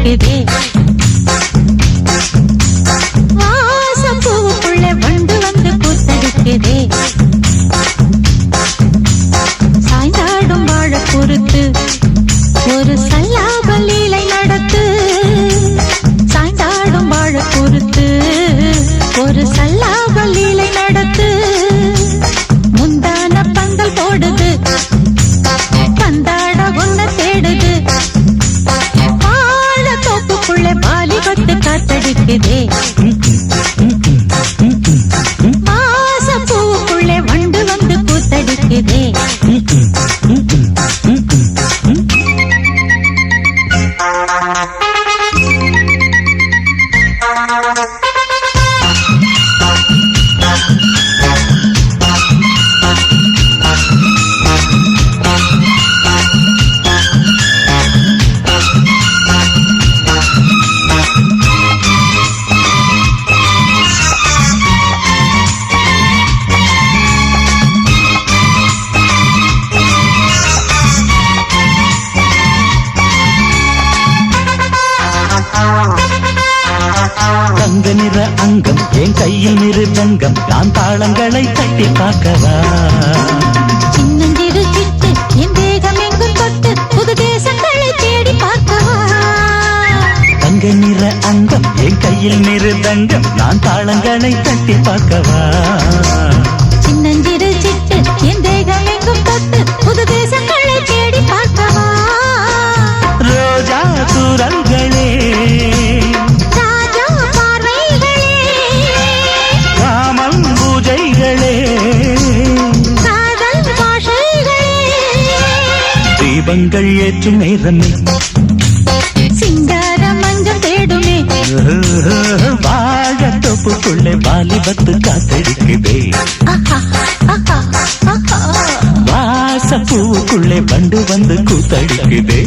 தடுக்குதே. வாசம் பூவுக்குள்ள வண்டு வந்து கூத்தடிக்குதே. சாய்ந்தாடும் வாழ பொறுத்து ஒரு சல்லாப லீலை நடத்து. சாய்ந்தாடும் வாழ பொறுத்து ஒரு சல்லாப லீலை நடத்து. முந்தான பந்தல் போடுது, பந்தாட ஒன்ன தேடுது. வாழ தோப்புக்குள்ள வாலிபத்து காத்தடிக்குதே. வாசம் பூவுக்குள்ளே வண்டு வந்து கூத்தடிக்குதே. தங்க நிற அங்கம் என் கையில் மிருதங்கம், நான் தாளங்களை தட்டி பார்க்கவா. சின்னஞ்சிறு சிட்டு என் தேகம் எங்கும் தொட்டு புது தேசங்களை தேடி பார்க்கவா. தங்க நிற அங்கம் என் கையில் மிருதங்கம், நான் தாளங்களை தட்டி பார்க்கவா. சின்னஞ்சிறு சிட்டு என் தேகம் எங்கும் தொட்டு புது தேசங்களை தேடி பார்க்கவா. ரோஜா குரல்களே, தீபங்கள் ஏற்றும் நேரமே, சிங்கார மஞ்சள் தேடுமே. வாழ தோப்புக்குள்ளே வாலிபத்து காத்தடிக்குதே. வாச பூவுக்குள்ளே வண்டு வந்து கூத்தடிக்குதே.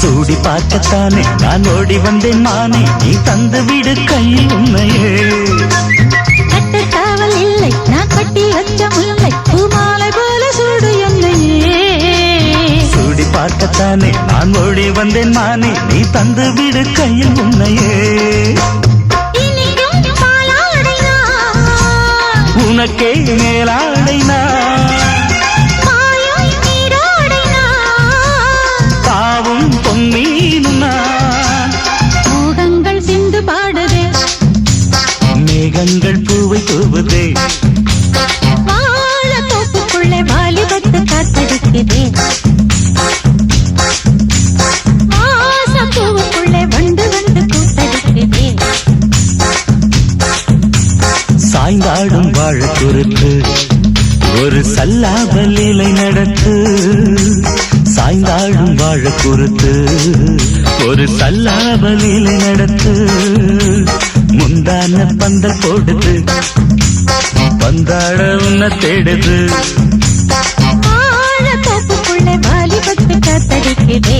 சூடி பார்க்கத்தானே நான் ஓடி வந்தேன் மானே, நீ தந்து விடு கையில் உண்மையே. கட்டுக்காவல் இல்லை நான் கட்டி வச்ச முல்லை, பூமாலை போல சூடு என்னையே. சூடி பார்க்கத்தானே நான் ஓடி வந்தேன் மானே, நீ தந்து விடு கையில் உண்மையே. உனக்கே மேலாடைனா மேகங்கள் பூவை தூவுதே. வாழ தோப்புக்குள்ளே வாலிபத்து காத்தடிக்குதே. வாச பூவுக்குள்ளே வண்டு வந்து கூத்தடிக்குதே. சாய்ந்தாடும் வாழ பொறுத்து ஒரு சல்லாப லீலை நடத்து. சாய்ந்தாடும் வாழ பொறுத்து ஒரு சல்லாப லீலை நடத்து. முந்தான பந்தல் போடுது, பந்தாட உன்ன தேடுது. வாழ தோப்புக்குள்ளே வாலிபத்து காத்தடிக்குதே.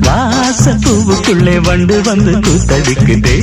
வாச பூவுக்குள்ளே வண்டு வந்து கூத்தடிக்குதே.